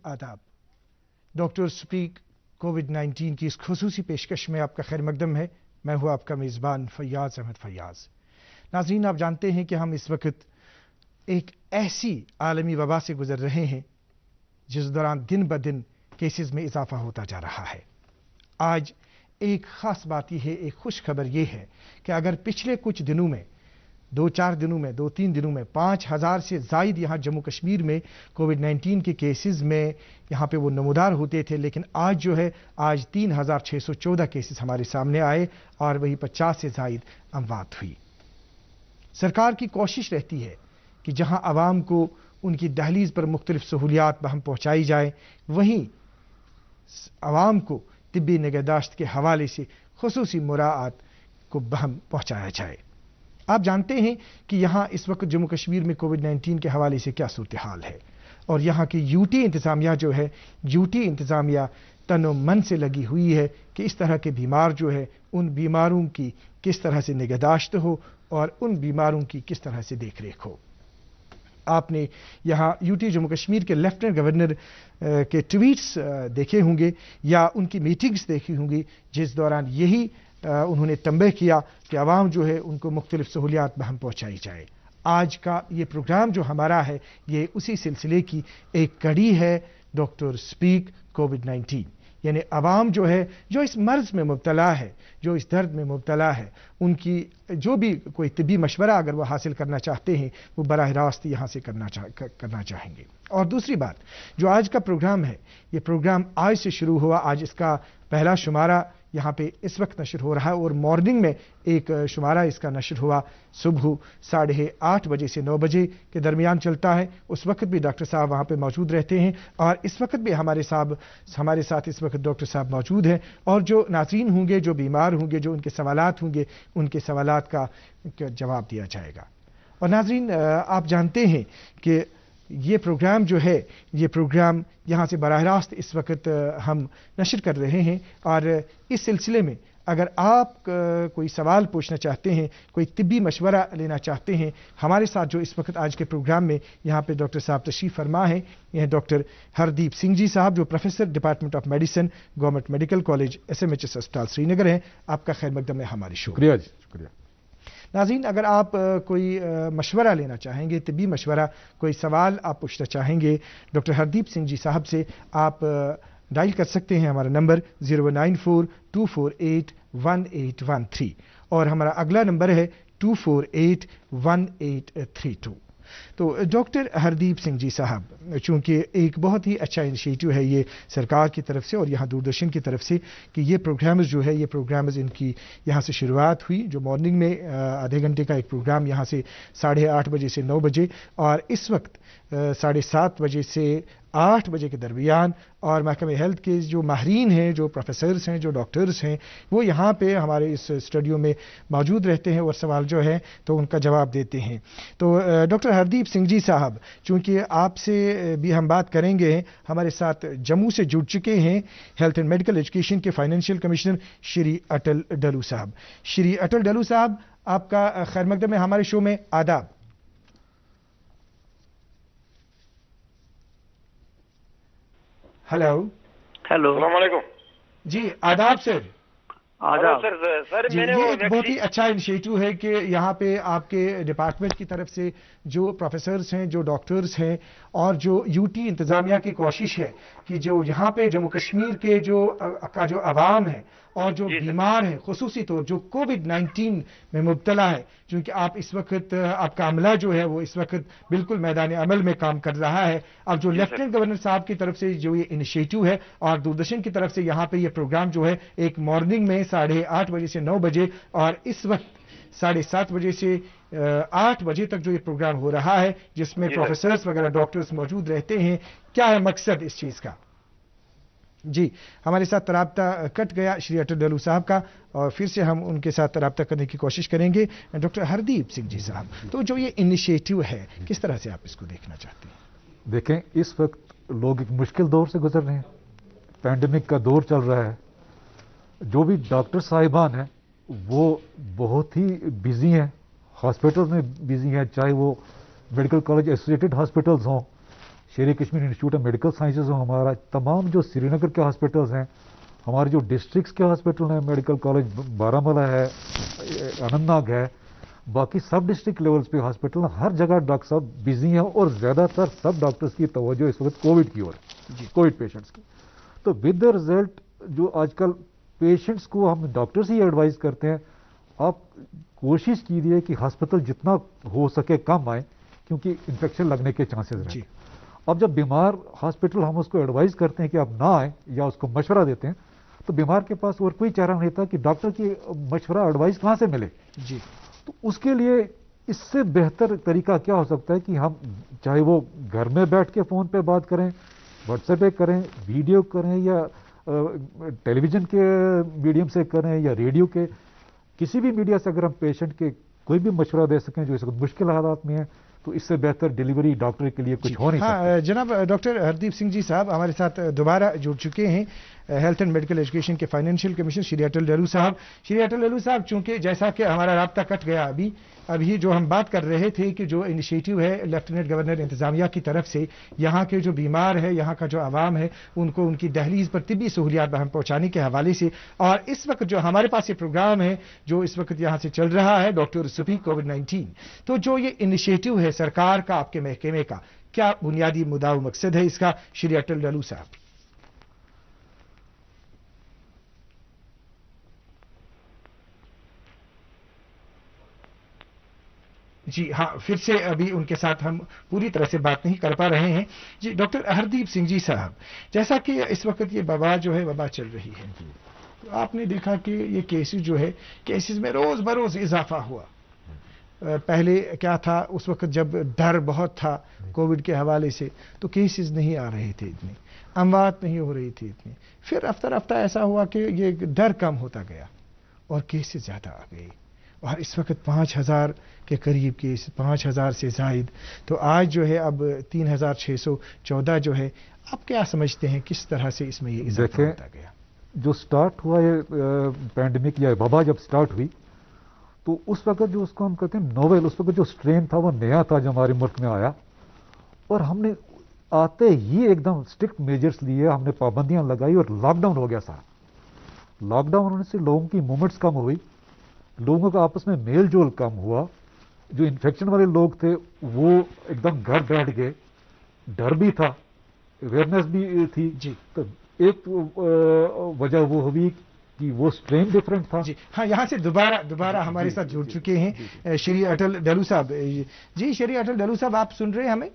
आदाब। Doctor speak कोविड-19 की इस खुसूसी पेशकश में आपका खैर मकदम है। मैं हूं आपका मेज़बान फैयाज अहमद फैयाज। नाज़रीन, आप जानते हैं कि हम इस वक्त एक ऐसी आलमी वबा से गुजर रहे हैं जिस दौरान दिन ब दिन केसेस में इजाफा होता जा रहा है। आज एक ख़ास बात यह है, एक खुश खबर यह है कि अगर पिछले कुछ दिनों में 2-4 दिनों में 2-3 दिनों में 5000 से ज़ायद यहाँ जम्मू कश्मीर में कोविड-19 के केसेस में यहाँ पे वो नमूदार होते थे, लेकिन आज जो है आज 3614 केसेस हमारे सामने आए और वही 50 से ज़ायद अमवात हुई। सरकार की कोशिश रहती है कि जहाँ आवाम को उनकी दहलीज पर मुख्तलिफ सहूलियात बहम पहुँचाई जाए, वहीं आवाम को तिब्बी निगहदाश्त के हवाले से खुसूसी मुराआत को बहम पहुँचाया जाए। आप जानते हैं कि यहाँ इस वक्त जम्मू कश्मीर में कोविड-19 के हवाले से क्या सूरत हाल है, और यहाँ की यूटी इंतज़ामिया जो है, यूटी इंतज़ामिया तनो मन से लगी हुई है कि इस तरह के बीमार जो है उन बीमारों की किस तरह से निगहदाश्त हो और उन बीमारों की किस तरह से देख रेख हो। आपने यहाँ यूटी जम्मू कश्मीर के लेफ्टिनेंट गवर्नर के ट्वीट्स देखे होंगे या उनकी मीटिंग्स देखी होंगी, जिस दौरान यही उन्होंने तंबे किया कि आवाम जो है उनको मुख्तलिफ सहूलियात बहम पहुँचाई जाए। आज का ये प्रोग्राम जो हमारा है ये उसी सिलसिले की एक कड़ी है। डॉक्टर स्पीक कोविड-19 यानी आवाम जो है, जो इस मर्ज में मुब्तला है, जो इस दर्द में मुब्तला है, उनकी जो भी कोई तिब्बी मशवरा अगर वो हासिल करना चाहते हैं वो बराह रास्त यहाँ से करना चाहेंगे। और दूसरी बात, जो आज का प्रोग्राम है, ये प्रोग्राम आज से शुरू हुआ। आज इसका पहला शुमारा यहाँ पे इस वक्त नशर हो रहा है और मॉर्निंग में एक शुमारा इसका नशर हुआ सुबह 8:30 बजे से 9 बजे के दरमियान चलता है। उस वक्त भी डॉक्टर साहब वहाँ पे मौजूद रहते हैं और इस वक्त भी हमारे साथ इस वक्त डॉक्टर साहब मौजूद हैं, और जो नाज़रीन होंगे, जो बीमार होंगे, जो उनके सवालात होंगे, उनके सवालात का जवाब दिया जाएगा। और नाज़रीन, आप जानते हैं कि ये प्रोग्राम जो है, ये प्रोग्राम यहाँ से बराह रास्त इस वक्त हम नशर कर रहे हैं, और इस सिलसिले में अगर आप कोई सवाल पूछना चाहते हैं, कोई तिब्बी मशवरा लेना चाहते हैं, हमारे साथ जो इस वक्त आज के प्रोग्राम में यहाँ पे डॉक्टर साहब तशरीफ़ फरमा है, यह डॉक्टर हरदीप सिंह जी साहब, जो professor department of medicine, government medical college SMHS अस्पताल श्रीनगर हैं। आपका खैर मकदम है हमारे शो। शुक्रिया जी, शुक्रिया। नाज़रीन, अगर आप कोई मशवरा लेना चाहेंगे, तिब्बी मशवरा, कोई सवाल आप पूछना चाहेंगे डॉक्टर हरदीप सिंह जी साहब से, आप डायल कर सकते हैं हमारा नंबर 0194-248-1813 और हमारा अगला नंबर है 248-1832। तो डॉक्टर हरदीप सिंह जी साहब, चूँकि एक बहुत ही अच्छा इनिशिएटिव है ये सरकार की तरफ से और यहाँ दूरदर्शन की तरफ से कि ये प्रोग्राम्स जो है, ये प्रोग्राम्स इनकी यहाँ से शुरुआत हुई, जो मॉर्निंग में आधे घंटे का एक प्रोग्राम यहाँ से 8:30 बजे से 9 बजे और इस वक्त 7:30 बजे से 8 बजे के दरमियान, और महकमे हेल्थ के जो माहरीन हैं, जो प्रोफेसर्स हैं, जो डॉक्टर्स हैं, वो यहाँ पे हमारे इस स्टूडियो में मौजूद रहते हैं और सवाल जो है तो उनका जवाब देते हैं। तो डॉक्टर हरदीप सिंह जी साहब, चूँकि आपसे भी हम बात करेंगे, हमारे साथ जम्मू से जुड़ चुके हैं हेल्थ एंड मेडिकल एजुकेशन के फाइनेंशियल कमिश्नर श्री अटल डल्लू साहब। श्री अटल डल्लू साहब, आपका खैर मकदम है हमारे शो में। आदाब। हेलो अस्सलाम वालेकुम जी, आदाब सर। आदाब सर जी, मैंने ये वो एक बहुत ही अच्छा इनिशिएटिव है कि यहाँ पे आपके डिपार्टमेंट की तरफ से जो प्रोफेसर्स हैं, जो डॉक्टर्स हैं और जो यूटी इंतज़ामिया की कोशिश है कि जो यहाँ पे जम्मू कश्मीर के जो आवाम है और जो बीमार है, खुसूसी तौर जो कोविड-19 में मुब्तला है, क्योंकि आप इस वक्त आपका अमला जो है वो इस वक्त बिल्कुल मैदान अमल में काम कर रहा है। अब जो लेफ्टिनेंट गवर्नर साहब की तरफ से जो ये इनिशिएटिव है और दूरदर्शन की तरफ से यहाँ पे ये प्रोग्राम जो है एक मॉर्निंग में 8:30 बजे से 9 बजे और इस वक्त 7:30 बजे से 8 बजे तक जो ये प्रोग्राम हो रहा है, जिसमें प्रोफेसर्स वगैरह डॉक्टर्स मौजूद रहते हैं, क्या है मकसद इस चीज़ का? जी, हमारे साथ राब्ता कट गया श्री अटल डल्लू साहब का, और फिर से हम उनके साथ राब्ता करने की कोशिश करेंगे। डॉक्टर हरदीप सिंह जी साहब, तो जो ये इनिशिएटिव है, किस तरह से आप इसको देखना चाहते हैं? देखें, इस वक्त लोग एक मुश्किल दौर से गुजर रहे हैं, पैंडेमिक का दौर चल रहा है। जो भी डॉक्टर साहिबान हैं वो बहुत ही बिजी हैं, हॉस्पिटल में बिजी हैं, चाहे वो मेडिकल कॉलेज एसोसिएटेड हॉस्पिटल्स हों शेर Kashmir institute of medical sciences हो हमारा, तमाम जो श्रीनगर के हॉस्पिटल्स हैं, हमारे जो डिस्ट्रिक्ट्स के हॉस्पिटल हैं, मेडिकल कॉलेज बारामूला है, अनंतनाग है, बाकी सब डिस्ट्रिक्ट लेवल्स पे हॉस्पिटल, हर जगह डॉक्टर साहब बिजी हैं और ज़्यादातर सब डॉक्टर्स की तवज्जो इस वक्त कोविड की ओर है, कोविड पेशेंट्स की। तो विद द रिजल्ट जो आजकल पेशेंट्स को हम डॉक्टर्स ही एडवाइस करते हैं, आप कोशिश कीजिए कि हॉस्पिटल जितना हो सके कम आए, क्योंकि इन्फेक्शन लगने के चांसेस रहते हैं। अब जब बीमार हॉस्पिटल हम उसको एडवाइस करते हैं कि आप ना आए या उसको मशवरा देते हैं, तो बीमार के पास और कोई चारा नहीं था कि डॉक्टर की मशवरा एडवाइस कहाँ से मिले जी। तो उसके लिए इससे बेहतर तरीका क्या हो सकता है कि हम चाहे वो घर में बैठ के फ़ोन पे बात करें, व्हाट्सएप पे करें, वीडियो करें, या टेलीविज़न के मीडियम से करें, या रेडियो के किसी भी मीडिया से अगर हम पेशेंट के कोई भी मशवरा दे सकें जो इस वक्त मुश्किल हालात में है, तो इससे बेहतर डिलीवरी डॉक्टर के लिए कुछ हो नहीं सकता। जनाब डॉक्टर हरदीप सिंह जी साहब हमारे साथ दोबारा जुड़ चुके हैं, हेल्थ एंड मेडिकल एजुकेशन के फाइनेंशियल कमिश्नर श्री अटल डल्लू साहब। श्री अटल डल्लू साहब, चूंकि जैसा कि हमारा राब्ता कट गया अभी जो हम बात कर रहे थे कि जो इनिशिएटिव है लेफ्टिनेंट गवर्नर इंतजामिया की तरफ से, यहाँ के जो बीमार है, यहाँ का जो आवाम है, उनको उनकी दहलीज पर तिब्बी सहूलियात हम पहुँचाने के हवाले से, और इस वक्त जो हमारे पास ये प्रोग्राम है जो इस वक्त यहाँ से चल रहा है, डॉक्टर स्पीक कोविड-19, तो जो ये इनिशिएटिव है सरकार का, आपके महकमे का, क्या बुनियादी मुद्दा व मकसद है इसका, श्री अटल डल्लू साहब? जी हाँ, फिर से अभी उनके साथ हम पूरी तरह से बात नहीं कर पा रहे हैं। जी डॉक्टर हरदीप सिंह जी साहब, जैसा कि इस वक्त ये वबा जो है वबा चल रही है, तो आपने देखा कि ये केसेस जो है, केसेस में रोज बरोज इजाफा हुआ। पहले क्या था, उस वक्त जब डर बहुत था कोविड के हवाले से, तो केसेस नहीं आ रहे थे इतने, अमवात नहीं हो रही थी इतनी। फिर रफ्ता रफ्ता ऐसा हुआ कि ये डर कम होता गया और केसेस ज़्यादा आ गए, और इस वक्त 5000 के करीब केस, 5000 से जायद। तो आज जो है अब 3614 जो है, आप क्या समझते हैं किस तरह से इसमें ये इजाफा होता गया? जो स्टार्ट हुआ ये पैंडेमिक या वबा जब स्टार्ट हुई, तो उस वक्त जो उसको हम कहते हैं नोवेल, उस वक्त जो स्ट्रेन था वो नया था जो हमारे मुल्क में आया, और हमने आते ही एकदम स्ट्रिक्ट मेजर्स लिए, हमने पाबंदियां लगाई और लॉकडाउन हो गया सारा। लॉकडाउन होने से लोगों की मूवमेंट्स कम हुई, लोगों का आपस में मेल जोल कम हुआ, जो इन्फेक्शन वाले लोग थे वो एकदम घर बैठ गए, डर भी था, अवेयरनेस भी थी जी। तो एक वजह वो हुई कि वो स्ट्रेन डिफरेंट था जी। हाँ, यहाँ से दोबारा हमारे साथ जुड़ चुके हैं श्री अटल डल्लू साहब। जी श्री अटल डल्लू साहब, आप सुन रहे हैं हमें?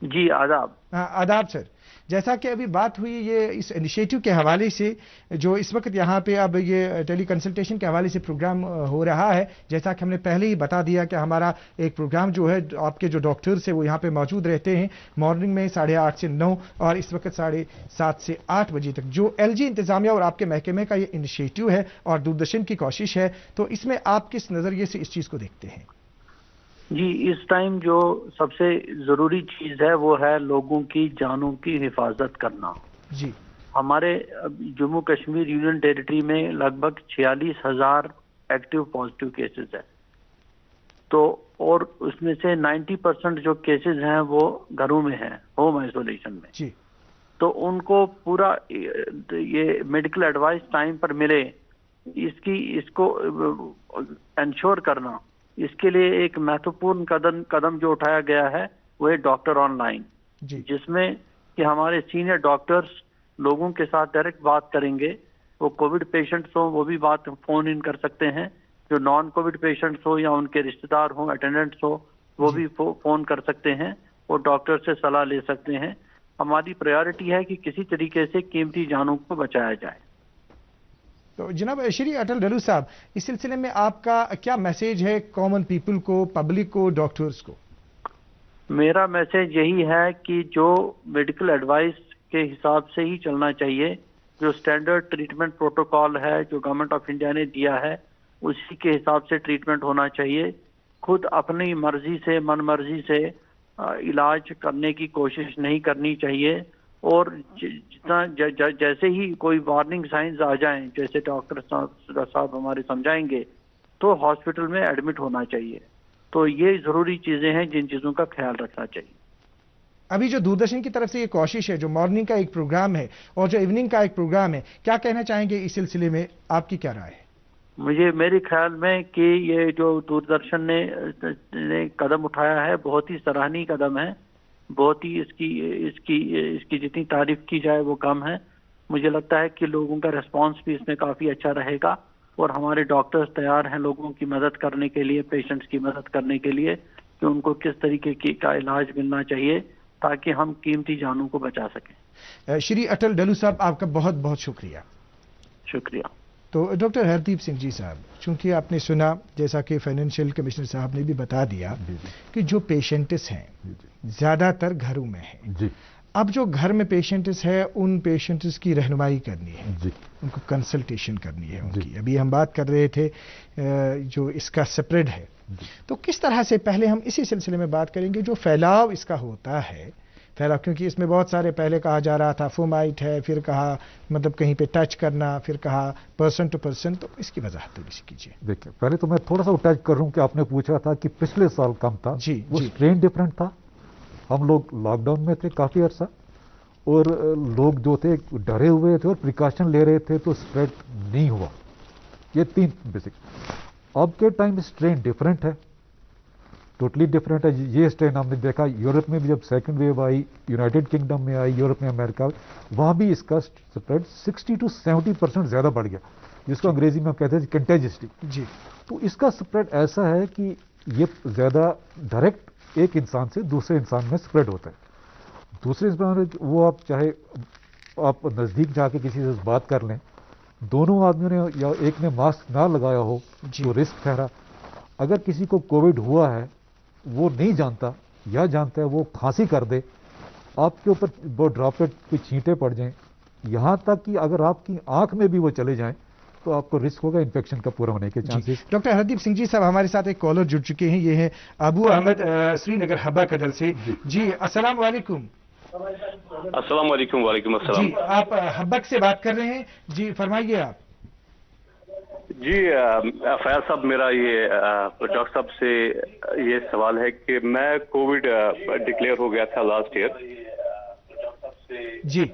जी आदाब। हाँ आदाब सर। जैसा कि अभी बात हुई ये इस इनिशिएटिव के हवाले से, जो इस वक्त यहाँ पे अब ये टेली कंसल्टेशन के हवाले से प्रोग्राम हो रहा है, जैसा कि हमने पहले ही बता दिया कि हमारा एक प्रोग्राम जो है, आपके जो डॉक्टर्स है वो यहाँ पे मौजूद रहते हैं मॉर्निंग में 8:30 से 9 और इस वक्त 7:30 से 8 बजे तक। जो LG इंतजामिया और आपके महकमे का ये इनिशिएटिव है और दूरदर्शन की कोशिश है, तो इसमें आप किस नज़रिए से इस चीज़ को देखते हैं? जी, इस टाइम जो सबसे ज़रूरी चीज़ है वो है लोगों की जानों की हिफाजत करना जी। हमारे जम्मू कश्मीर यूनियन टेरिटरी में लगभग 46,000 एक्टिव पॉजिटिव केसेस है, तो और उसमें से 90% जो केसेस हैं वो घरों में हैं, होम आइसोलेशन में जी। तो उनको पूरा ये मेडिकल एडवाइस टाइम पर मिले, इसको इंश्योर करना, इसके लिए एक महत्वपूर्ण कदम जो उठाया गया है वो है डॉक्टर ऑनलाइन, जिसमें कि हमारे सीनियर डॉक्टर्स लोगों के साथ डायरेक्ट बात करेंगे। वो कोविड पेशेंट्स हो वो भी बात फोन इन कर सकते हैं, जो नॉन कोविड पेशेंट्स हो या उनके रिश्तेदार हो, अटेंडेंट्स हो, वो भी फोन कर सकते हैं और डॉक्टर से सलाह ले सकते हैं। हमारी प्रायोरिटी है कि किसी तरीके से कीमती जानों को बचाया जाए। तो जनाब श्री अटल डल्लू साहब, इस सिलसिले में आपका क्या मैसेज है कॉमन पीपल को, पब्लिक को, डॉक्टर्स को? मेरा मैसेज यही है कि जो मेडिकल एडवाइस के हिसाब से ही चलना चाहिए, जो स्टैंडर्ड ट्रीटमेंट प्रोटोकॉल है जो गवर्नमेंट ऑफ इंडिया ने दिया है उसी के हिसाब से ट्रीटमेंट होना चाहिए। खुद अपनी मर्जी से, मन मर्जी से इलाज करने की कोशिश नहीं करनी चाहिए, और जितना जैसे ही कोई वार्निंग साइंस आ जाएं, जैसे डॉक्टर साहब हमारे समझाएंगे, तो हॉस्पिटल में एडमिट होना चाहिए। तो ये ज़रूरी चीज़ें हैं जिन चीज़ों का ख्याल रखना चाहिए। ابھی جو دوردرشن کی طرف سے یہ کوشش ہے، جو مارننگ کا ایک پروگرام ہے اور جو ایوننگ کا ایک پروگرام ہے، کیا کہنا چاہیں گے اس سلسلے میں؟ آپ کی کیا رائے ہے؟ میرے خیال میں کہ یہ جو دوردرشن نے قدم اٹھایا ہے بہت ہی سراہنی قدم ہے، بہت ہی اس کی جتنی تعریف کی جائے وہ کم ہے۔ مجھے لگتا ہے کہ لوگوں کا ریسپانس بھی اس میں کافی اچھا رہے گا، اور ہمارے ڈاکٹرز تیار ہیں لوگوں کی مدد کرنے کے لیے، پیشنٹس کی مدد کرنے کے لیے، کہ ان کو کس طریقے کا علاج ملنا چاہیے تاکہ ہم قیمتی جانوں کو بچا سکیں۔ شری اٹل ڈلو صاحب، آپ کا بہت بہت شکریہ۔ شکریہ۔ تو ڈاکٹر ہردیپ سنگھ جی صاحب، چونکہ آپ نے سنا جیسا کہ فائنینشیل کمشنر صاحب نے بھی بتا دیا کہ جو پیشنٹس ہیں زیادہ تر گھروں میں ہیں، اب جو گھر میں پیشنٹس ہے ان پیشنٹس کی رہنمائی کرنی ہے، ان کو کنسلٹیشن کرنی ہے ان کی۔ ابھی ہم بات کر رہے تھے جو اس کا سپریڈ ہے، تو کس طرح سے، پہلے ہم اسی سلسلے میں بات کریں گے جو پھیلاؤ اس کا ہوتا ہے، پھیلاؤ، کیونکہ اس میں بہت سارے پہلے کہا جا رہا تھا فومائٹ ہے، پھر کہا مطلب کہیں پہ ٹچ کرنا، پھر کہا پرسن ٹو پرسن، تو اس کی وضاحت تھوڑی سی کیجیے۔ دیکھیں، پہلے تو میں تھوڑا سا ٹچ کر رہا ہوں کہ آپ نے پوچھا تھا کہ پچھلے سال کم تھا، وہ اسٹرین ڈفرینٹ تھا، ہم لوگ لاک ڈاؤن میں تھے کافی عرصہ، اور لوگ جو تھے ڈرے ہوئے تھے اور پریکاشن لے رہے تھے، تو اسپریڈ نہیں ہوا۔ یہ 3 بیسک۔ اب کے ٹائم اسٹرین ڈفرینٹ ہے، ٹوٹلی ڈفرینٹ ہے۔ یہ اسٹرین ہم نے دیکھا یورپ میں بھی، جب سیکنڈ ویو آئی، یونائٹڈ کنگڈم میں آئی، یورپ میں، امریکہ، وہاں بھی اس کا اسپریڈ 60 to 70% زیادہ بڑھ گیا، جس کو انگریزی میں ہم کہتے ہیں کنٹیجسٹی۔ تو اس کا اسپریڈ ایسا ہے کہ یہ زیادہ ڈائریکٹ ایک انسان سے دوسرے انسان میں اسپریڈ ہوتا ہے۔ دوسرے وہ آپ چاہے آپ نزدیک جا کے کسی سے بات کر لیں، دونوں آدمیوں نے یا ایک نے ماسک نہ لگایا ہو تو رسک ٹھہرا۔ اگر کسی کو کووڈ ہوا ہے، وہ نہیں جانتا یا جانتا ہے، وہ کھانسی کر دے، آپ کے اوپر وہ ڈراپلیٹ کی چھینٹیں پڑ جائیں، یہاں تک کہ اگر آپ کی آنکھ میں بھی وہ چلے جائیں تو آپ کو رسک ہوگا انفیکشن کا پورا ہونے کے چانسز۔ ڈاکٹر ہردیپ سنگھ جی صاحب، ہمارے ساتھ ایک کالر جڑ چکے ہیں، یہ ہے ابو احمد سری نگر حبا کدل سے۔ جی السلام علیکم۔ السلام علیکم۔ وعلیکم السلام۔ جی آپ حبک سے بات کر رہے ہیں، جی فرمائیے آپ۔ جی فیاض صاحب، میرا یہ ڈاکٹر صاحب سے یہ سوال ہے کہ میں کووڈ ڈکلیئر ہو گیا تھا لاسٹ ایئر، جی،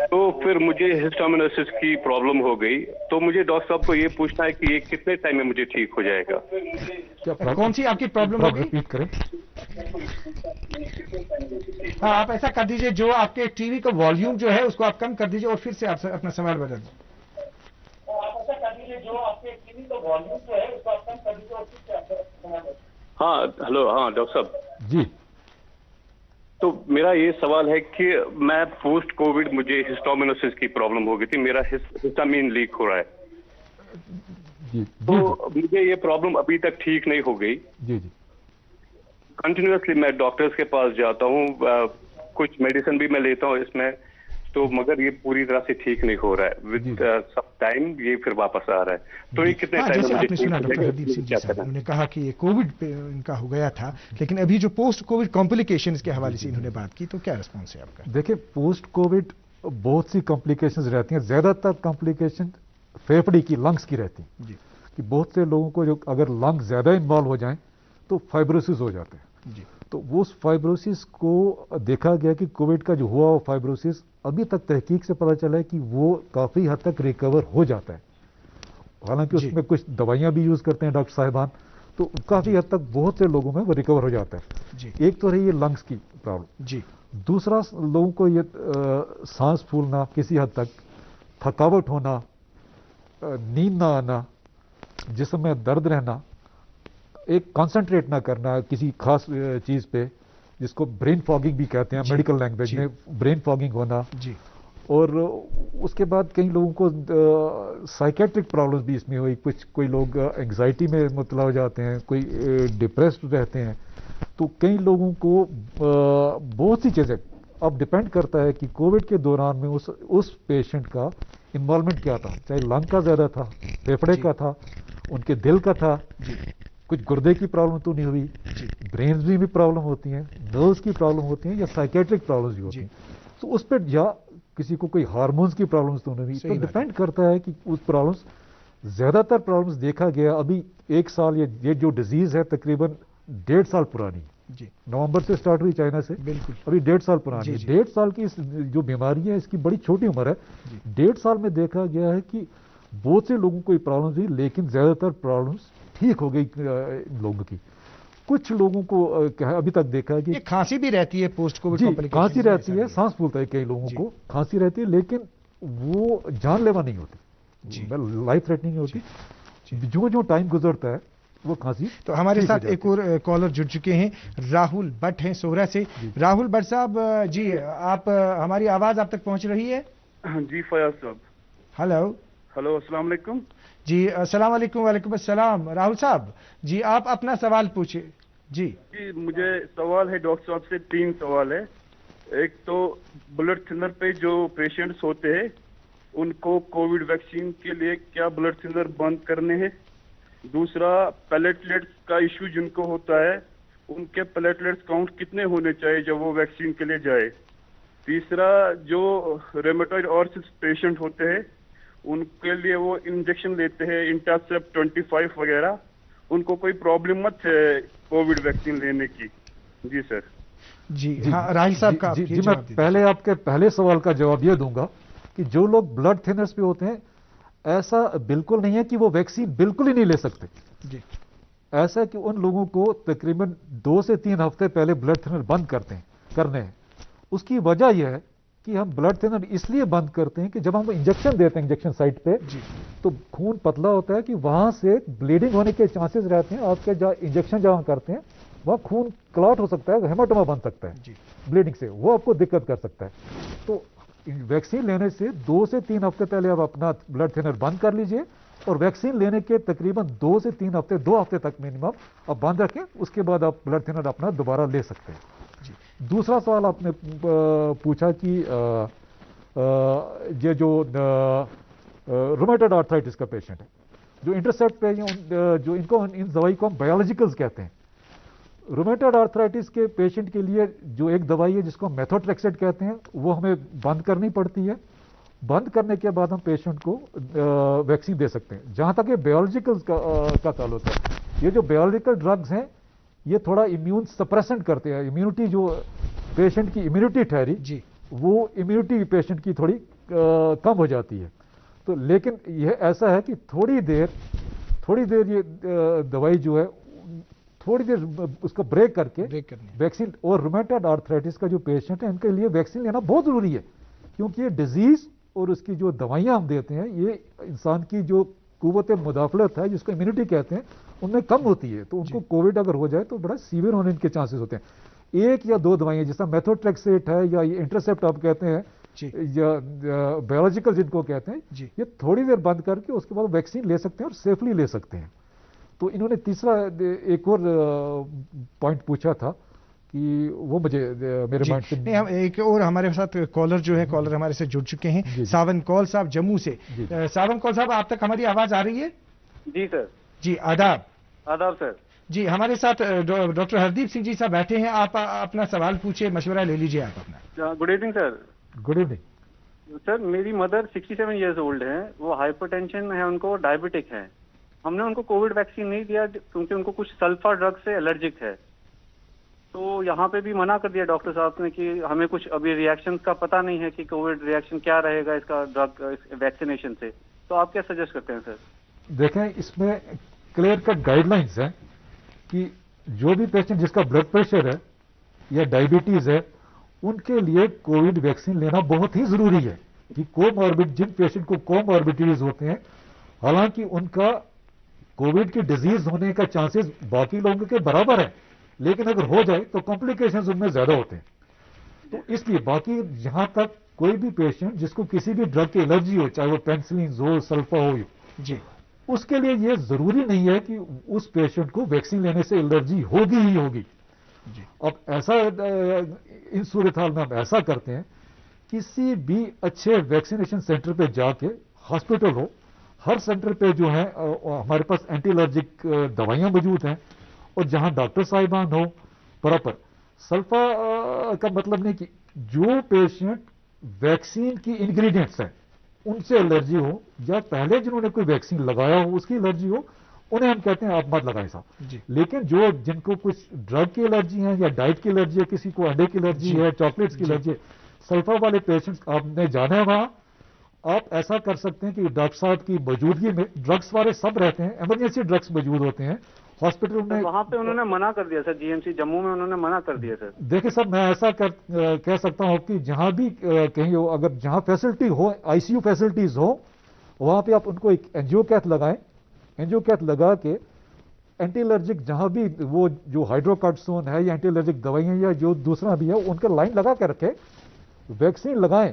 تو پھر مجھے ہسٹامینوسس کی پرابلم ہو گئی، تو مجھے ڈاکٹر صاحب کو یہ پوچھنا ہے کہ یہ کتنے ٹائم میں مجھے ٹھیک ہو جائے گا؟ کون سی آپ کی پرابلم ہوگی؟ ریپیٹ کریں۔ ہاں، آپ ایسا کر دیجئے، جو آپ کے ٹی وی کا والیوم جو ہے اس کو آپ کم کر دیجئے اور پھر سے آپ اپنا سوال بدل دیں۔ ہاں ہلو، ہاں ڈاکٹر صاحب جی، تو میرا یہ سوال ہے کہ میں پوسٹ کووڈ مجھے ہسٹامینوسس کی پرابلم ہو گئی تھی، میرا ہسٹامین لیک ہو رہا ہے، تو مجھے یہ پرابلم ابھی تک ٹھیک نہیں ہو گئی۔ جی جی، کنٹینیوسلی میں ڈاکٹرز کے پاس جاتا ہوں، کچھ میڈیسن بھی میں لیتا ہوں اس میں، تو مگر یہ پوری طرح سے ٹھیک نہیں ہو رہا ہے، ود سم ٹائم یہ پھر واپس آ رہا ہے، تو یہ کتنے ٹائم جیسے آپ نے سنا ڈاکٹر ہردیپ سنگھ جی صاحب، انہوں نے کہا کہ یہ کووڈ ان کا ہو گیا تھا، لیکن ابھی جو پوسٹ کووڈ کمپلیکیشنز کے حوالے سے انہوں نے بات کی، تو کیا رسپانس ہے آپ کا؟ دیکھیں، پوسٹ کووڈ بہت سی کمپلیکیشنز رہتی ہیں، زیادہ تر کمپلیکیشن پھیپھڑی کی، لنگس کی رہتی ہیں، جی، کہ بہت سے لوگوں کو جو اگر لنگ زیادہ انوالو ہو جائیں تو فائبروسس ہو جاتے ہیں، جی، تو اس فائبروسس کو دیکھا گیا کہ کووڈ کا جو ہوا وہ فائبروسس ابھی تک تحقیق سے پتہ چلا ہے کہ وہ کافی حد تک ریکور ہو جاتا ہے، حالانکہ اس میں کچھ دوائیاں بھی یوز کرتے ہیں ڈاکٹر صاحبان، تو کافی حد تک بہت سے لوگوں میں وہ ریکور ہو جاتا ہے۔ ایک تو رہی یہ لنگس کی پرابلم، جی، دوسرا لوگوں کو یہ سانس پھولنا، کسی حد تک تھکاوٹ ہونا، نیند نہ آنا، جسم میں درد رہنا، ایک کانسنٹریٹ نہ کرنا کسی خاص چیز پہ، جس کو برین فاگنگ بھی کہتے ہیں میڈیکل لینگویج میں، برین فاگنگ ہونا، اور اس کے بعد کئی لوگوں کو سائیکیٹرک پرابلمز بھی اس میں ہوئی، کوئی لوگ انگزائٹی میں مبتلا ہو جاتے ہیں، کوئی ڈپریسڈ رہتے ہیں، تو کئی لوگوں کو بہت سی چیزیں، اب ڈپینڈ کرتا ہے کہ کووڈ کے دوران میں اس پیشنٹ کا انوالومنٹ کیا تھا، چاہے لنگ کا زیادہ تھا، پھیپھڑے کا تھا، ان کے دل کا تھا، کچھ گردے کی پرابلم تو نہیں ہوئی، برینز میں بھی پرابلم ہوتی ہیں، نروز کی پرابلم ہوتی ہیں، یا سائیکیٹرک پرابلمز بھی ہوتی ہیں، تو اس پہ یا کسی کو کوئی ہارمونز کی پرابلمز تو نہیں ہوئی، تو ڈپینڈ کرتا ہے کہ اس پرابلمز، زیادہ تر پرابلمز دیکھا گیا ابھی 1 سال، یہ جو ڈیزیز ہے تقریباً 1.5 سال پرانی، नवंबर से स्टार्ट हुई चाइना से, बिल्कुल अभी 1.5 साल पुरानी है। 1.5 साल की जो बीमारी है इसकी बड़ी छोटी उम्र है। 1.5 साल में देखा गया है कि बहुत से लोगों को ये प्रॉब्लम हुई, लेकिन ज्यादातर प्रॉब्लम्स ठीक हो गई लोगों की। कुछ लोगों को अभी तक देखा है कि खांसी भी रहती है पोस्ट कोविड कॉम्प्लिकेशन, खांसी रहती है, सांस फूलता है, कई लोगों को खांसी रहती है, लेकिन वो जानलेवा नहीं होती, लाइफ थ्रेटनिंग नहीं होती। जो जो टाइम गुजरता है वो खांसी। तो हमारे साथ एक और कॉलर जुड़ चुके हैं, राहुल भट्ट हैं सोहरा से। राहुल भट्ट साहब जी, आप हमारी आवाज आप तक पहुंच रही है? जी फयाज साहब। हेलो हेलो, अस्सलाम वालेकुम। जी अस्सलाम वालेकुम। वालेकुम अस्सलाम। राहुल साहब जी, आप अपना सवाल पूछिए। जी मुझे सवाल है डॉक्टर साहब से, 3 सवाल है। एक तो ब्लड थिनर पे जो पेशेंट्स होते हैं उनको कोविड वैक्सीन के लिए क्या ब्लड थिनर बंद करने हैं? दूसरा, प्लेटलेट्स का इश्यू जिनको होता है उनके प्लेटलेट्स काउंट कितने होने चाहिए जब वो वैक्सीन के लिए जाए? तीसरा, जो रेमेटॉइड आर्थराइटिस पेशेंट होते हैं उनके लिए वो इंजेक्शन लेते हैं इंटासेप्ट 25 वगैरह, उनको कोई प्रॉब्लम मत है कोविड वैक्सीन लेने की? जी सर। जी हाँ, राहिल साहब का जी मैं पहले आपके पहले सवाल का जवाब ये दूंगा कि जो लोग ब्लड थिनर्स पे होते हैं, ऐसा बिल्कुल नहीं है कि वो वैक्सीन बिल्कुल ही नहीं ले सकते जी। ऐसा है कि उन लोगों को तकरीबन 2 से 3 हफ्ते पहले ब्लड थिनर बंद करने हैं। उसकी वजह यह है कि हम ब्लड थिनर इसलिए बंद करते हैं कि जब हम इंजेक्शन देते हैं इंजेक्शन साइट पे तो खून पतला होता है कि वहां से ब्लीडिंग होने के चांसेस रहते हैं। आपके जहाँ इंजेक्शन जहां करते हैं वहां खून क्लॉट हो सकता है, हेमाटोमा बन सकता है ब्लीडिंग से, वो आपको दिक्कत कर सकता है। तो वैक्सीन लेने से 2 से 3 हफ्ते पहले आप अपना ब्लड थिनर बंद कर लीजिए, और वैक्सीन लेने के तकरीबन 2 से 3 हफ्ते 2 हफ्ते तक मिनिमम आप बंद रखें, उसके बाद आप ब्लड थिनर अपना दोबारा ले सकते हैं। दूसरा सवाल आपने पूछा कि ये जो रूमेटॉइड आर्थराइटिस का पेशेंट है जो इंटरसेप्ट पे जो इनको इन दवाई को हम बायोलॉजिकल्स कहते हैं। रूमेटॉइड आर्थराइटिस के पेशेंट के लिए जो एक दवाई है जिसको मेथोट्रेक्सेट कहते हैं, वो हमें बंद करनी पड़ती है। बंद करने के बाद हम पेशेंट को वैक्सीन दे सकते हैं। जहां तक ये बायोलॉजिकल्स का ताल्लुक है, ये जो बायोलॉजिकल ड्रग्स हैं ये थोड़ा इम्यून सप्रेसेंट करते हैं। इम्यूनिटी जो पेशेंट की इम्यूनिटी ठहरी जी, वो इम्यूनिटी पेशेंट की थोड़ी कम हो जाती है। तो लेकिन यह ऐसा है कि थोड़ी देर ये दवाई जो है थोड़ी देर उसका ब्रेक करके वैक्सीन, और रूमेटॉइड आर्थराइटिस का जो पेशेंट है इनके लिए वैक्सीन लेना बहुत जरूरी है, क्योंकि ये डिजीज और उसकी जो दवाइयां हम देते हैं ये इंसान की जो कुव्वत मुदाफलत है जिसको इम्यूनिटी कहते हैं उनमें कम होती है। तो उनको कोविड अगर हो जाए तो बड़ा सीवियर होने के चांसेस होते हैं। 1 या 2 दवाइयां जैसा मेथोट्रेक्सेट है या ये इंटरसेप्ट आप कहते हैं या बायोलॉजिकल जिनको कहते हैं, ये थोड़ी देर बंद करके उसके बाद वैक्सीन ले सकते हैं और सेफली ले सकते हैं। तो इन्होंने तीसरा एक और पॉइंट पूछा था कि वो मुझे मेरे माइंड से नहीं, हम एक और हमारे साथ कॉलर जो है, कॉलर हमारे से जुड़ चुके हैं, सावन कौल साहब जम्मू से। सावन कौल साहब, आप तक हमारी आवाज आ रही है? जी सर। जी आदाब। आदाब सर। जी हमारे साथ डॉक्टर हरदीप सिंह जी साहब बैठे हैं, आप अपना सवाल पूछिए, मशवरा ले लीजिए आप अपना। Good evening sir. Good evening sir. मेरी मदर 67 इयर्स ओल्ड है, वो हाइपरटेंशन है उनको, डायबिटिक है। हमने उनको कोविड वैक्सीन नहीं दिया क्योंकि उनको कुछ सल्फर ड्रग से एलर्जिक है। तो यहाँ पे भी मना कर दिया डॉक्टर साहब ने कि हमें कुछ अभी रिएक्शन का पता नहीं है कि कोविड रिएक्शन क्या रहेगा इसका ड्रग वैक्सीनेशन से। तो आप क्या सजेस्ट करते हैं सर? देखें, इसमें क्लियर कट गाइडलाइंस है कि जो भी पेशेंट जिसका ब्लड प्रेशर है या डायबिटीज है उनके लिए कोविड वैक्सीन लेना बहुत ही जरूरी है। कि कोमॉर्बिड, जिन पेशेंट को कोमॉर्बिडिटीज होते हैं, हालांकि उनका कोविड की डिजीज होने का चांसेस बाकी लोगों के बराबर है, लेकिन अगर हो जाए तो कॉम्प्लिकेशंस उनमें ज्यादा होते हैं। तो इसलिए बाकी जहां तक कोई भी पेशेंट जिसको किसी भी ड्रग की एलर्जी हो, चाहे वो पेनिसिलिन हो, सल्फा हो जी, उसके लिए यह जरूरी नहीं है कि उस पेशेंट को वैक्सीन लेने से एलर्जी होगी ही होगी जी। अब ऐसा इन सूरत हाल में हम ऐसा करते हैं, किसी भी अच्छे वैक्सीनेशन सेंटर पे जाके, हॉस्पिटल हो, हर सेंटर पे जो है हमारे पास एंटी एलर्जिक दवाइयां मौजूद हैं, और जहां डॉक्टर साहिबान हो प्रॉपर। सल्फा का मतलब नहीं कि जो पेशेंट वैक्सीन की इंग्रेडिएंट्स हैं उनसे एलर्जी हो, या पहले जिन्होंने कोई वैक्सीन लगाया हो उसकी एलर्जी हो, انہیں ہم کہتے ہیں آپ مت لگائیں صاحب. لیکن جو جن کو کچھ ڈرگ کی الرجی ہے یا ڈائٹ کی الرجی ہے, کسی کو انڈے کی الرجی ہے, چاکلیٹس کی الرجی ہے, سلفا والے پیشنٹس آپ نے جانا ہے وہاں, آپ ایسا کر سکتے ہیں کہ ڈاکٹر صاحب کی موجودگی میں, ڈرگس والے سب رہتے ہیں, ایمرجنسی ڈرگس موجود ہوتے ہیں ہاسپٹل میں. وہاں پہ انہوں نے منع کر دیا سر, جی ایم سی جموں میں انہوں نے منع کر دیا سر. دیکھیں سر, میں ایسا کہہ سکتا ہوں کہ جہاں بھی کہیں ہو, اگر جہاں فیسلٹی ہو, آئی سی یو فیسلٹیز ہو, وہاں پہ آپ ان کو ایک اینجیو کیتھ لگائیں. اینجیو کیتھ لگا کے اینٹی الرجک جہاں بھی وہ جو ہائیڈرو کارٹسون ہے یا اینٹی الرجک دوائیاں یا جو دوسرا بھی ہے ان کا لائن لگا کے رکھے, ویکسین لگائیں.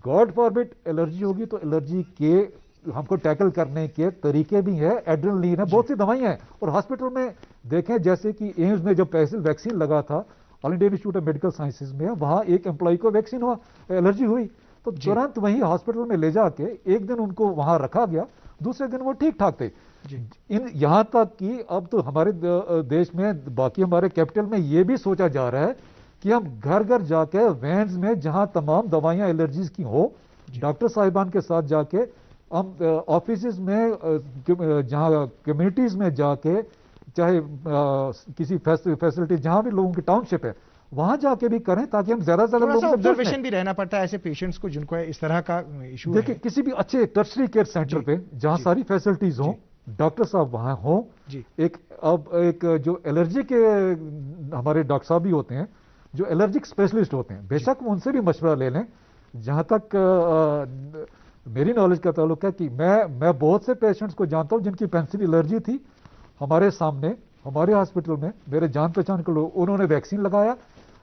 گاڈ فاربٹ الرجی ہوگی تو الرجی کے ہم کو ٹیکل کرنے کے طریقے بھی ہیں, ایڈرنلین ہے, بہت سی دوائیاں ہیں. اور ہاسپٹل میں دیکھیں جیسے کہ ایمز میں جب ویکسین لگا تھا, all India institute of medical sciences میں, وہاں ایک امپلائی کو ویکسین ہوا, الرجی ہوئی, تو ترنت وہیں ہاسپٹل میں لے جا کے ایک دن ان کو وہاں رکھا گیا, دوسرے دن وہ ٹھیک ٹھاک تھے. یہاں تک کہ اب تو ہمارے دیش میں, باقی ہمارے کیپٹل میں یہ بھی سوچا جا رہا ہے کہ ہم گھر گھر جا کے وینز میں جہاں تمام دوائیاں الرجیز کی ہو, ڈاکٹر صاحبان کے ساتھ جا کے, ہم آفیسز میں جہاں کمیونٹیز میں جا کے, چاہے کسی فیسلٹی جہاں بھی لوگوں کی ٹاؤن شپ ہے وہاں جا کے بھی کریں, تاکہ ہم زیادہ سے زیادہ آبزرویشن بھی رہنا پڑتا ہے ایسے پیشنٹس کو جن کو اس طرح کا ایشو ہے. دیکھیں کسی بھی اچھے ٹرشری کیئر سینٹر پہ جہاں ساری فیسلٹیز ہوں, ڈاکٹر صاحب وہاں ہوں. ایک جو الرجی کے ہمارے ڈاکٹر صاحب بھی ہوتے ہیں جو الرجک اسپیشلسٹ ہوتے ہیں, بے شک ان سے بھی مشورہ لے لیں. جہاں تک میری نالج کا تعلق ہے کہ میں بہت سے پیشنٹس کو جانتا ہوں جن کی پینسل الرجی تھی, ہمارے سامنے ہمارے ہاسپٹل میں میرے جان پہچان کے لوگ, انہوں نے ویکسین لگایا.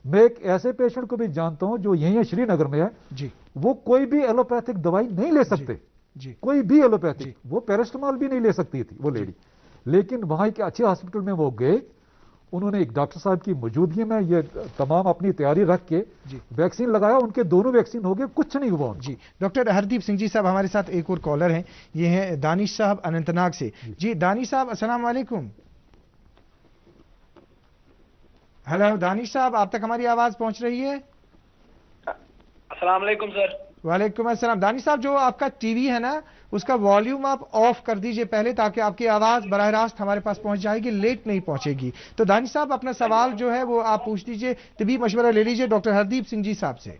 میں ایک ایسے پیشنٹ کو بھی جانتا ہوں جو یہیں شری نگر میں ہے, وہ کوئی بھی ایلوپیتھک دوائی نہیں لے سکتے, کوئی بھی ایلوپیتھک, وہ پیرسٹمال بھی نہیں لے سکتی تھی وہ لیڈی, لیکن وہاں کے اچھے ہاسپٹل میں وہ گئے, انہوں نے ایک ڈاکٹر صاحب کی موجودگی میں یہ تمام اپنی تیاری رکھ کے ویکسین لگایا, ان کے دونوں ویکسین ہو گئے, کچھ نہیں ہوا. ڈاکٹر ہردیپ سنگھ جی صاحب ہمارے ساتھ ایک اور کالر ہیں, یہ ہیں دانش صاحب اننت ناگ سے. جی دانش صاحب السلام علیکم. ہیلو دانش صاحب, آپ تک ہماری آواز پہنچ رہی ہے؟ السلام علیکم سر. وعلیکم السلام. دانش صاحب جو آپ کا ٹی وی ہے نا اس کا والیوم آپ آف کر دیجئے پہلے, تاکہ آپ کی آواز براہ راست ہمارے پاس پہنچ جائے گی, لیٹ نہیں پہنچے گی. تو دانش صاحب اپنا سوال جو ہے وہ آپ پوچھ دیجئے, طبی مشورہ لے لیجئے ڈاکٹر ہردیپ سنگھ جی صاحب سے.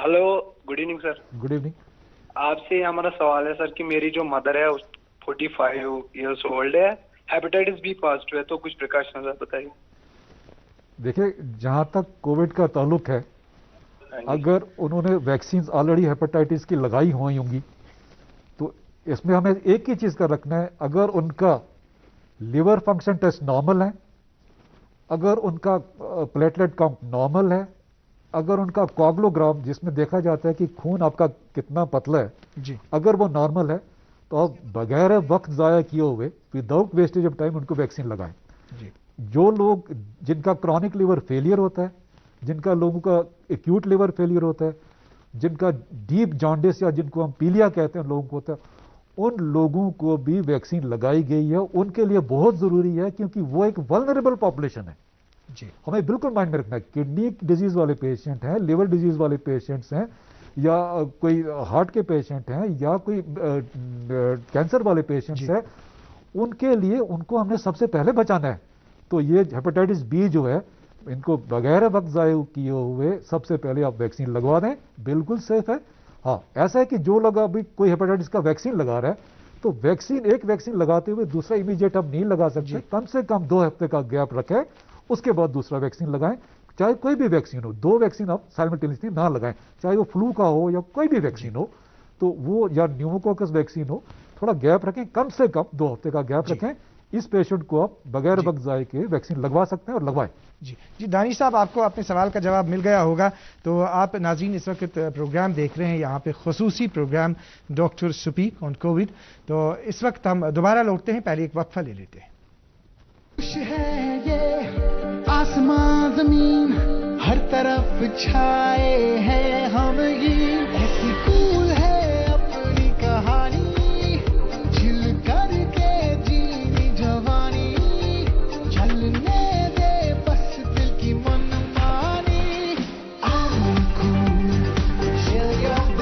Hello, good evening sir. Good evening. آپ سے ہمارا سوال ہے سر کہ میری جو مدر ہے 45 ایئرس اولڈ ہے, ہیپیٹائٹس بی پازیٹیو ہے, تو کچھ پریکاشن بتائیے. دیکھیں جہاں تک کووڈ کا تعلق ہے, اگر انہوں نے ویکسینز آلریڈی ہیپیٹائٹس کی لگائی ہوئی ہوں گی تو اس میں ہمیں ایک ہی چیز کا رکھنا ہے, اگر ان کا لیور فنکشن ٹیسٹ نارمل ہے, اگر ان کا پلیٹلیٹ کاؤنٹ نارمل ہے, اگر ان کا کوگلوگرام جس میں دیکھا جاتا ہے کہ خون آپ کا کتنا پتلا ہے, اگر وہ نارمل ہے تو آپ بغیر وقت ضائع کیے ہوئے وداؤٹ ویسٹیج آف ٹائم ان کو ویکسین لگائیں. جو لوگ جن کا کرونک لیور فیلئر ہوتا ہے, جن کا لوگوں کا ایکیوٹ لیور فیلئر ہوتا ہے, جن کا ڈیپ جانڈس یا جن کو ہم پیلیا کہتے ہیں لوگوں کو ہوتا ہے, ان لوگوں کو بھی ویکسین لگائی گئی ہے. ان کے لیے بہت ضروری ہے کیونکہ وہ ایک ولنریبل پاپولیشن ہے. ہمیں بالکل مائنڈ میں رکھنا ہے, کڈنی ڈیزیز والے پیشنٹ ہیں, لیور ڈیزیز والے پیشنٹس ہیں, یا کوئی ہارٹ کے پیشنٹ ہیں, یا کوئی کینسر والے پیشنٹس ہیں, ان کے لیے ان کو ہم نے سب سے پہلے بچانا ہے. تو یہ ہیپیٹائٹس بی جو ہے ان کو بغیر وقت ضائع کیے ہوئے سب سے پہلے آپ ویکسین لگوا دیں, بالکل سیف ہے. ہاں ایسا ہے کہ جو لوگ ابھی کوئی ہیپیٹائٹس کا ویکسین لگا رہا ہے تو ایک ویکسین لگاتے ہوئے دوسرا امیڈیٹ ہم نہیں لگا سکتے, کم سے کم 2 ہفتے کا گیپ رکھیں, اس کے بعد دوسرا ویکسین لگائیں. چاہے کوئی بھی ویکسین ہو, 2 ویکسین آپ سائملٹینیسلی نہ لگائیں, چاہے وہ فلو کا ہو یا کوئی بھی ویکسین ہو, تو وہ یا نیوموکوکس ویکسین ہو, تھوڑا گیپ رکھیں, کم سے کم 2 ہفتے کا گیپ رکھیں. اس پیشنٹ کو آپ بغیر وقت ضائع کے ویکسین لگوا سکتے ہیں اور لگوائیں. جی دانش صاحب, آپ کو اپنے سوال کا جواب مل گیا ہوگا. تو آپ ناظرین اس وقت پروگرام دیکھ رہے ہیں, یہاں پہ خصوصی پروگرام ڈاکٹر سپیک آن کووڈ. تو اس وقت ہم دوبارہ لوٹتے ہیں, پہلے ایک وقفہ لے لیتے ہیں. آسمان زمین ہر طرف چھائے ہیں ہم, یہ ایسی کول ہے اپنی کہانی, جل کر کے جینی جوانی, چلنے دے بس دل کی من مانی. I'm cool, share your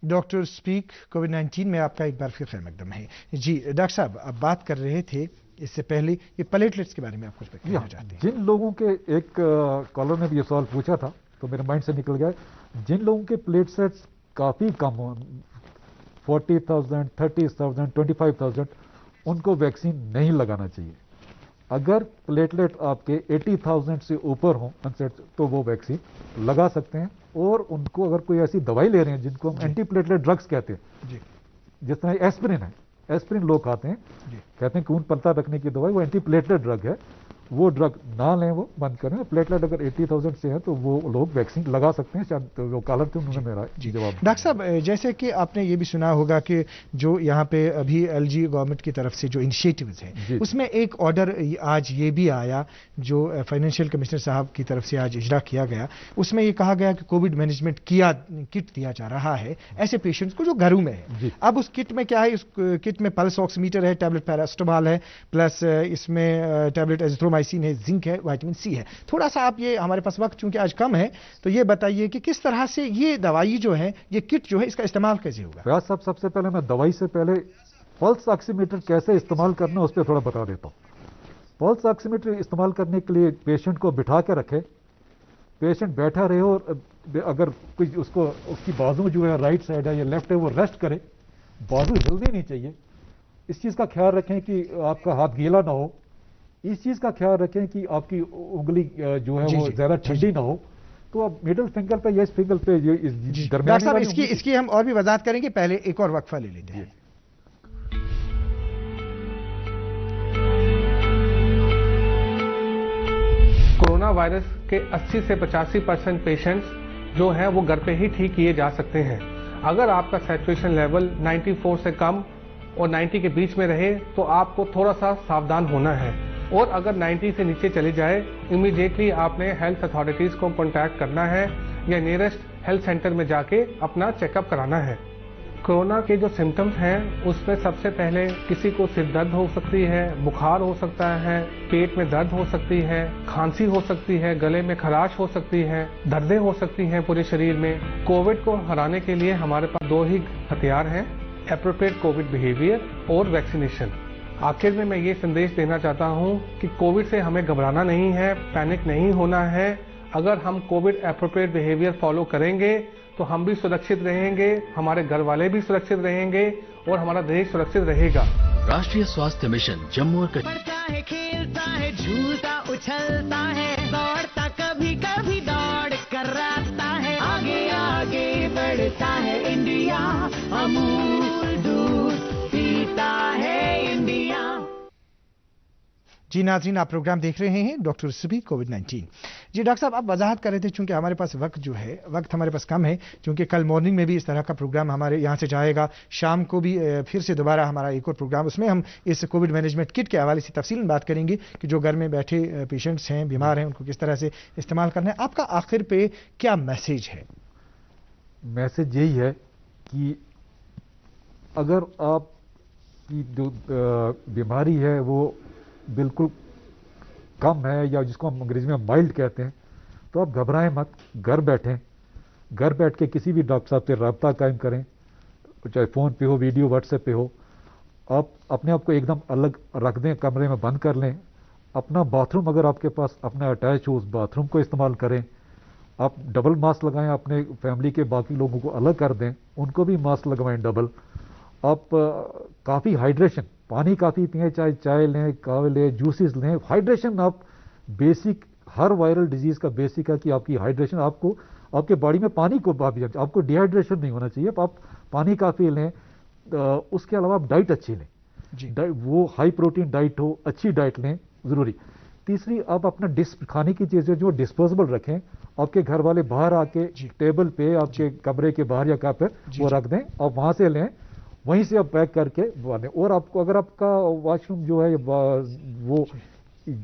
doctor speak कोविड-19 में आपका एक बार फिर खैर मकदम है। जी डॉक्टर साहब, आप बात कर रहे थे इससे पहले ये प्लेटलेट्स के बारे में आप कुछ कहना चाहते हैं? जिन लोगों के, एक कॉलर ने भी ये सवाल पूछा था तो मेरे माइंड से निकल गया, जिन लोगों के प्लेटलेट्स काफ़ी कम हो, 40,000, 30,000, 25,000, उनको वैक्सीन नहीं लगाना चाहिए। अगर प्लेटलेट आपके 80,000 से ऊपर हों तो वो वैक्सीन लगा सकते हैं। और उनको अगर कोई ऐसी दवाई ले रहे हैं जिनको हम एंटी प्लेटलेट ड्रग्स कहते हैं, जिस तरह एस्पिरिन है, एस्पिरिन लोग खाते हैं, कहते हैं खून पलटा रखने की दवाई, वो एंटी प्लेटलेट ड्रग है, वो ड्रग ना लें, वो बंद करें। प्लेटलेट अगर 80,000 से है तो वो लोग वैक्सीन लगा सकते हैं। शायद तो वो कॉलर थे, उन्होंने मेरा जवाब। डॉक्टर साहब, जैसे कि आपने ये भी सुना होगा कि जो यहाँ पे अभी एलजी गवर्नमेंट की तरफ से जो इनिशिएटिव्स हैं, उसमें एक ऑर्डर आज ये भी आया जो फाइनेंशियल कमिश्नर साहब की तरफ से आज इजरा किया गया। उसमें ये कहा गया कि कोविड मैनेजमेंट किट दिया जा रहा है ऐसे पेशेंट्स को जो घरों में है। अब उस किट में क्या है? उस किट में पल्स ऑक्सीमीटर है, टैबलेट पैरास्टामोल है, प्लस इसमें टैबलेट एजिथ्रोमाइसिन है, जिंक है, विटामिन सी है। थोड़ा सा आप ये, हमारे पास वक्त चूंकि आज कम है, तो ये बताइए कि किस तरह से ये दवाई जो है, ये किट जो है, इसका इस्तेमाल कैसे होगा? फयाज साहब, सबसे पहले मैं दवाई से पहले पल्स ऑक्सीमीटर कैसे इस्तेमाल करना है उस पर थोड़ा बता देता हूँ। पल्स ऑक्सीमीटर इस्तेमाल करने के लिए पेशेंट को बिठा के रखे, पेशेंट बैठा रहे और अगर कुछ उसको, उसकी बाजू जो है राइट साइड है या लेफ्ट है, वो रेस्ट करे, बाजू हिलनी नहीं चाहिए। इस चीज़ का ख्याल रखें कि आपका हाथ गीला ना हो। इस चीज़ का ख्याल रखें कि आपकी उंगली जो है वो ज़्यादा ठंडी ना हो। तो अब मिडिल फिंगर पे या इस फिंगर पे डॉक्टर साहब, इसकी हम और भी वजाहत करेंगे, पहले एक और वक्फा ले लेते हैं। कोरोना वायरस के 80 से 85% पेशेंट्स जो हैं वो घर पे ही ठीक किए जा सकते हैं। अगर आपका सैचुरेशन लेवल 94 से कम और 90 के बीच में रहे तो आपको थोड़ा सा सावधान होना है, और अगर 90 से नीचे चले जाए, इमीडिएटली आपने हेल्थ अथॉरिटीज़ को कॉन्टैक्ट करना है या नियरेस्ट हेल्थ सेंटर में जाके अपना चेकअप कराना है। कोरोना के जो सिम्टम्स हैं उसमें सबसे पहले किसी को सिर दर्द हो सकती है, बुखार हो सकता है, पेट में दर्द हो सकती है, खांसी हो सकती है, गले में खराश हो सकती है, दर्दें हो सकती हैं पूरे शरीर में। कोविड को हराने के लिए हमारे पास दो ही हथियार हैं, एप्रोप्रिएट कोविड बिहेवियर और वैक्सीनेशन। आखिर में मैं ये संदेश देना चाहता हूँ कि कोविड से हमें घबराना नहीं है, पैनिक नहीं होना है। अगर हम कोविड एप्रोप्रिएट बिहेवियर फॉलो करेंगे तो हम भी सुरक्षित रहेंगे, हमारे घर वाले भी सुरक्षित रहेंगे और हमारा देश सुरक्षित रहेगा। राष्ट्रीय स्वास्थ्य मिशन जम्मू और कश्मीर। बढ़ता है, खेलता है, झूलता उछलता है, दौड़ता कभी कभी दौड़ कर रास्ता है, आगे आगे बढ़ता है इंडिया, अमूल दूध पीता है इंडिया। जी नाज़रीन, आप प्रोग्राम देख रहे हैं डॉक्टर स्पीक कोविड-19। जी डॉक्टर साहब, आप वजाहत कर रहे थे, चूंकि हमारे पास वक्त हमारे पास कम है, क्योंकि कल मॉर्निंग में भी इस तरह का प्रोग्राम हमारे यहाँ से जाएगा, शाम को भी फिर से दोबारा हमारा एक और प्रोग्राम, उसमें हम इस कोविड मैनेजमेंट किट के हवाले से तफसीलन बात करेंगे कि जो घर में बैठे पेशेंट्स हैं, बीमार हैं, उनको किस तरह से इस्तेमाल करना है। आपका आखिर पे क्या मैसेज है? मैसेज यही है कि अगर आपकी जो बीमारी है वो बिल्कुल कम है या जिसको हम अंग्रेजी में माइल्ड कहते हैं, तो आप घबराएं मत, घर बैठें, घर बैठ के किसी भी डॉक्टर साहब से रब्ता कायम करें, चाहे फ़ोन पे हो, वीडियो व्हाट्सएप पे हो। आप अपने आप को एकदम अलग रख दें, कमरे में बंद कर लें। अपना बाथरूम अगर आपके पास अपना अटैच हो, उस बाथरूम को इस्तेमाल करें। आप डबल मास्क लगाएं, अपने फैमिली के बाकी लोगों को अलग कर दें, उनको भी मास्क लगवाएं डबल। आप काफ़ी हाइड्रेशन, पानी काफ़ी पिएं, चाहे चाय लें, कावे लें, जूसेस लें। हाइड्रेशन आप बेसिक, हर वायरल डिजीज़ का बेसिक है कि आपकी हाइड्रेशन, आपको आपके बॉडी में पानी को, आपको डिहाइड्रेशन नहीं होना चाहिए। आप पानी काफ़ी लें। उसके अलावा आप डाइट अच्छी लें, वो हाई प्रोटीन डाइट हो, अच्छी डाइट लें, ज़रूरी। तीसरी, आप अपना खाने की चीज़ें जो डिस्पोजेबल रखें, आपके घर वाले बाहर आके टेबल पे आपके कमरे के बाहर या कहाँ पर वो रख दें, आप वहाँ से लें, वहीं से आप पैक करके बने। और आपको अगर आपका वॉशरूम जो है वो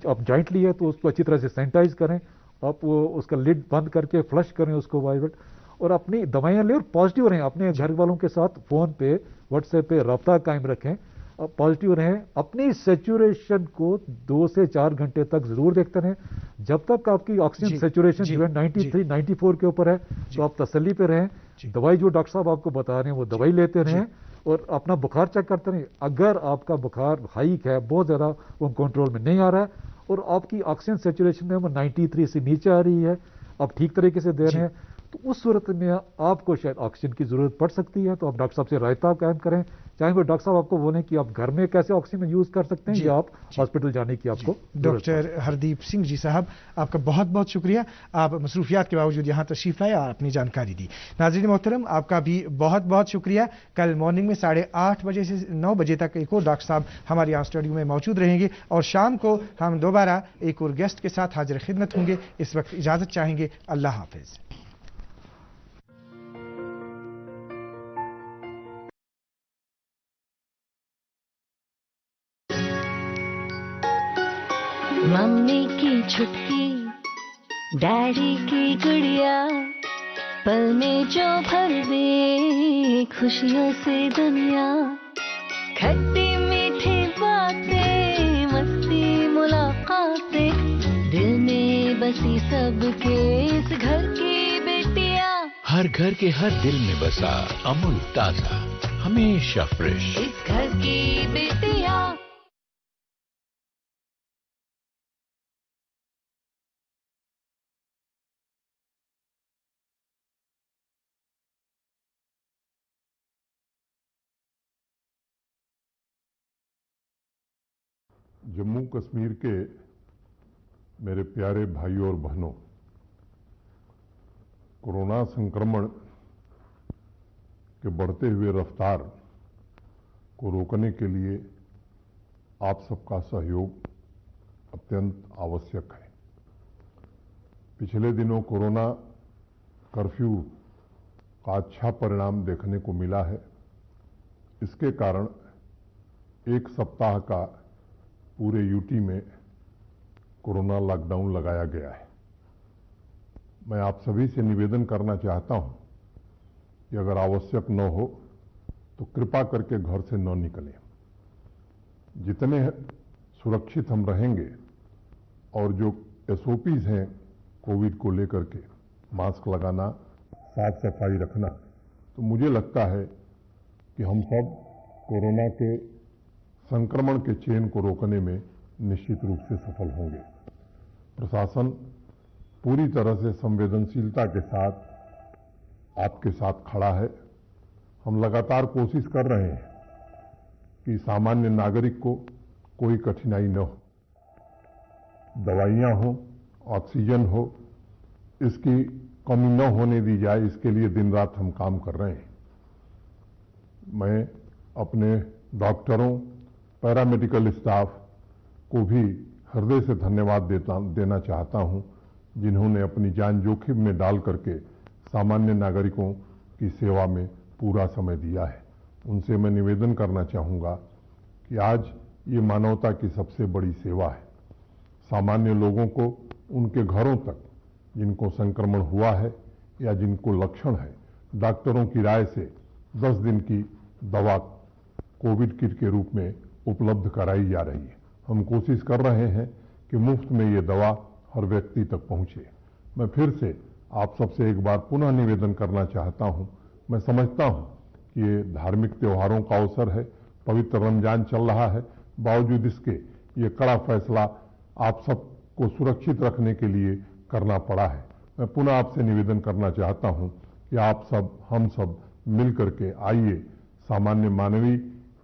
आप जॉइंटली है तो उसको अच्छी तरह से सैनिटाइज करें, आप उसका लिड बंद करके फ्लश करें उसको वाइवेट, और अपनी दवाइयाँ लें और पॉजिटिव रहें। अपने घर वालों के साथ फ़ोन पे, व्हाट्सएप पे रब्ता कायम रखें। पॉजिटिव रहें, अपनी सेचुरेशन को 2 से 4 घंटे तक जरूर देखते रहें। जब तक आपकी ऑक्सीजन सेचुरेशन जो है 93, 94 के ऊपर है तो आप तसल्ली पे रहें। दवाई जो डॉक्टर साहब आपको बता रहे हैं वो दवाई लेते रहें और अपना बुखार चेक करते रहें। अगर आपका बुखार हाइक है, बहुत ज़्यादा, वो कंट्रोल में नहीं आ रहा है और आपकी ऑक्सीजन सेचुरेशन है वो 93 से नीचे आ रही है, आप ठीक तरीके से दे रहे हैं, तो उस सूरत में आपको शायद ऑक्सीजन की जरूरत पड़ सकती है। तो आप डॉक्टर साहब से रायता कायम करें, चाहे वो डॉक्टर साहब आपको बोलें कि आप घर में कैसे ऑक्सीजन यूज कर सकते हैं या आप हॉस्पिटल जाने की आपको। डॉक्टर हरदीप सिंह जी साहब, आपका बहुत बहुत शुक्रिया, आप मसरूफियात के बावजूद यहाँ तशरीफ लाए और अपनी जानकारी दी। नाज़रीन मोहतरम, आपका भी बहुत बहुत शुक्रिया। कल मॉर्निंग में 8:30 बजे से 9 बजे तक एक और डॉक्टर साहब हमारे यहाँ स्टूडियो में मौजूद रहेंगे और शाम को हम दोबारा एक और गेस्ट के साथ हाजिर खिदमत होंगे। इस वक्त इजाज़त चाहेंगे। अल्लाह हाफिज। मम्मी की छुटकी, डैडी की गुड़िया, पल में जो भर दे खुशियों से दुनिया। खट्टी मीठी बातें, मस्ती मुलाकातें, दिल में बसी सबके इस घर की बेटियां। हर घर के हर दिल में बसा अमूल ताजा, हमेशा फ्रेश, इस घर की बेटियां। जम्मू कश्मीर के मेरे प्यारे भाइयों और बहनों, कोरोना संक्रमण के बढ़ते हुए रफ्तार को रोकने के लिए आप सबका सहयोग अत्यंत आवश्यक है। पिछले दिनों कोरोना कर्फ्यू का अच्छा परिणाम देखने को मिला है। इसके कारण एक सप्ताह का पूरे यूटी में कोरोना लॉकडाउन लगाया गया है। मैं आप सभी से निवेदन करना चाहता हूं कि अगर आवश्यक न हो तो कृपा करके घर से न निकलें। जितने सुरक्षित हम रहेंगे और जो एसओपीज हैं कोविड को लेकर के, मास्क लगाना, साफ सफाई रखना, तो मुझे लगता है कि हम सब कोरोना के संक्रमण के चेन को रोकने में निश्चित रूप से सफल होंगे। प्रशासन पूरी तरह से संवेदनशीलता के साथ आपके साथ खड़ा है। हम लगातार कोशिश कर रहे हैं कि सामान्य नागरिक को कोई कठिनाई न हो, दवाइयां हो, ऑक्सीजन हो, इसकी कमी न होने दी जाए, इसके लिए दिन रात हम काम कर रहे हैं। मैं अपने डॉक्टरों, पैरामेडिकल स्टाफ को भी हृदय से धन्यवाद देना चाहता हूं, जिन्होंने अपनी जान जोखिम में डाल करके सामान्य नागरिकों की सेवा में पूरा समय दिया है। उनसे मैं निवेदन करना चाहूँगा कि आज ये मानवता की सबसे बड़ी सेवा है। सामान्य लोगों को उनके घरों तक जिनको संक्रमण हुआ है या जिनको लक्षण है, डॉक्टरों की राय से 10 दिन की दवा कोविड किट के रूप में उपलब्ध कराई जा रही है। हम कोशिश कर रहे हैं कि मुफ्त में ये दवा हर व्यक्ति तक पहुंचे। मैं फिर से आप सबसे एक बार पुनः निवेदन करना चाहता हूं। मैं समझता हूं कि ये धार्मिक त्योहारों का अवसर है, पवित्र रमजान चल रहा है, बावजूद इसके ये कड़ा फैसला आप सबको सुरक्षित रखने के लिए करना पड़ा है। मैं पुनः आपसे निवेदन करना चाहता हूं कि आप सब, हम सब मिल करके आइए सामान्य मानवीय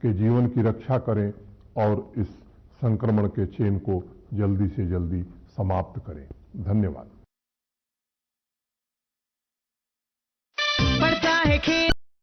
के जीवन की रक्षा करें और इस संक्रमण के चेन को जल्दी से जल्दी समाप्त करें। धन्यवाद।